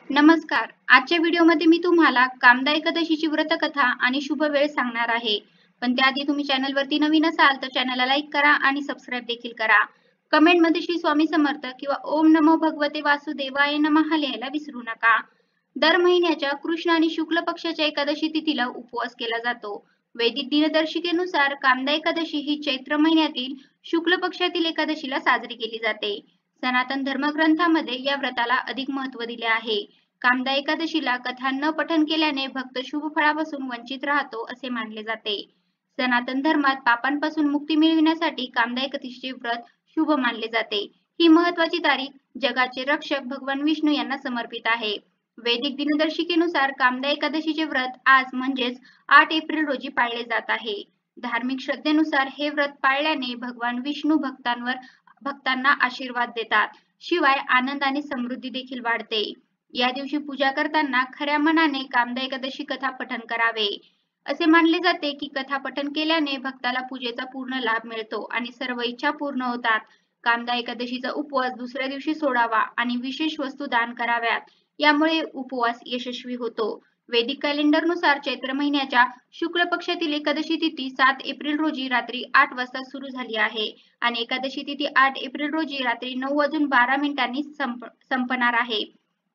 नमस्कार. आजच्या व्हिडिओमध्ये मी तुम्हाला कामदा एकादशीची व्रतकथा आणि शुभ वेळ सांगणार आहे. पण त्याआधी तुम्ही चॅनलवरती नवीन असाल तर चॅनलला लाईक करा आणि सबस्क्राईब देखील करा. कमेंटमध्ये श्री स्वामी समर्थ किंवा ओम नमो भगवते वासुदेवाय नमः लिहायला विसरू नका. दर महिन्याच्या कृष्ण आणि शुक्ल पक्षाच्या एकादशी तिथीला उपवास केला जातो. वैदिक दिनदर्शिकेनुसार कामदा एकादशी ही चैत्र महिन्यातील शुक्ल पक्षातील एकादशीला साजरी केली जाते. सनातन धर्मग्रंथामध्ये या व्रताला अधिक महत्त्व दिले आहे. कामदा एकादशीला कथा न पठन केल्याने भक्त शुभ फळापासून वंचित राहतो असे मानले जाते. सनातन धर्मात पापांपासून मुक्ती मिळविण्यासाठी कामदा एकादशीचे व्रत शुभ मानले जाते. ही महत्वाची तारीख जगाचे रक्षक भगवान विष्णू यांना समर्पित आहे. वैदिक दिनदर्शिकेनुसार कामदा एकादशीचे व्रत आज म्हणजेच 8 एप्रिल रोजी पाळले जात आहे. धार्मिक श्रद्धेनुसार हे व्रत पाळल्याने भगवान विष्णू भक्तांना आशीर्वाद देतात. शिवाय आनंद आणि समृद्धी देखील वाढते. या दिवशी पूजा करताना खऱ्या मनाने कामदा एकादशी कथा पठण करावे. असे मानले जाते की कथा पठण केल्याने भक्ताला पूजेचा पूर्ण लाभ मिळतो आणि सर्व इच्छा पूर्ण होतात. कामदा एकादशीचा उपवास दुसऱ्या दिवशी सोडावा आणि विशेष वस्तू दान कराव्यात. यामुळे उपवास यशस्वी होतो. वैदिक कॅलेंडरनुसार चैत्र महिन्याच्या शुक्ल पक्षातील एकादशी तिथी 7 एप्रिल रोजी रात्री 8 वाजता सुरू झाली आहे आणि एकादशी तिथी 8 एप्रिल रोजी रात्री 9:12 संपणार आहे.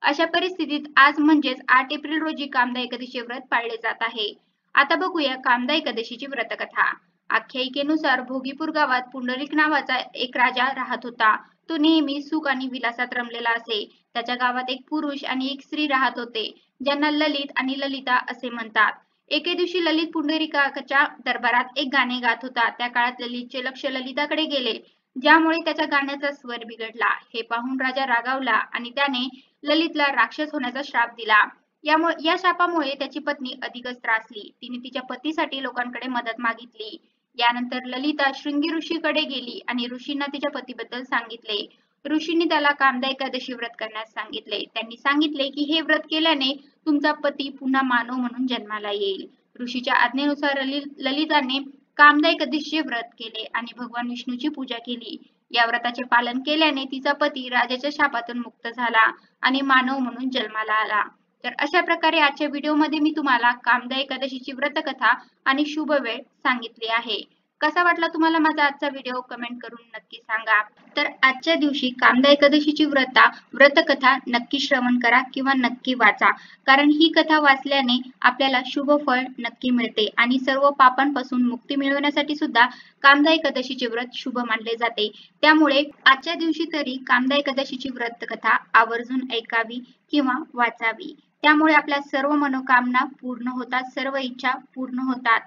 अशा परिस्थितीत आज म्हणजेच 8 एप्रिल रोजी कामदा एकादशी व्रत पाळले जात आहे. आता बघूया कामदा एकादशीची व्रतकथा. आख्यायिकेनुसार भोगीपूर गावात पुंडलिक नावाचा एक राजा राहत होता. तो नेहमी सुख आणि विलासात रमलेला असे. त्याच्या गावात एक पुरुष आणि एक स्त्री राहत होते, ज्यांना ललित आणि ललिता असे म्हणतात. एके दिवशी ललित पुंडलिकाच्या दरबारात एक गाणे गात होता. त्या काळात ललितचे लक्ष ललिताकडे गेले, ज्यामुळे त्याच्या गाण्याचा स्वर बिघडला. हे पाहून राजा रागावला आणि त्याने ललितला राक्षस होण्याचा श्राप दिला. या शापामुळे त्याची पत्नी अधिकच त्रासली. तिने तिच्या पतीसाठी लोकांकडे मदत मागितली. यानंतर ललिता शृंगी ऋषीकडे गेली आणि ऋषींना तिच्या पतीबद्दल सांगितले. ऋषींनी त्याला कामदा एकादशी व्रत करण्यास सांगितले. त्यांनी सांगितले की हे व्रत केल्याने तुमचा पती पुन्हा मानव म्हणून जन्माला येईल. ऋषीच्या आज्ञेनुसार ललिताने कामदा एकादशीचे व्रत केले आणि भगवान विष्णूची पूजा केली. या व्रताचे पालन केल्याने तिचा पती राजाच्या शापातून मुक्त झाला आणि मानव म्हणून जन्माला आला. तर अशा प्रकारे आजच्या व्हिडिओमध्ये मी तुम्हाला कामदा एकादशीची व्रतकथा आणि शुभ वेळ सांगितली आहे. कसा वाटला तुम्हाला माझा आजचा व्हिडिओ कमेंट करून नक्की सांगा. तर आजच्या दिवशी कामदा एकादशीची व्रतकथा नक्की श्रवण करा किंवा नक्की वाचा. कारण ही कथा वाचल्याने आपल्याला शुभ फळ नक्की मिळते आणि सर्व पापांपासून मुक्ती मिळवण्यासाठी सुद्धा कामदा एकादशीचे व्रत शुभ मानले जाते. त्यामुळे आजच्या दिवशी तरी कामदा एकादशीची व्रतकथा आवर्जून ऐकावी किंवा वाचावी. त्यामुळे आपल्या सर्व मनोकामना पूर्ण होतात, सर्व इच्छा पूर्ण होतात.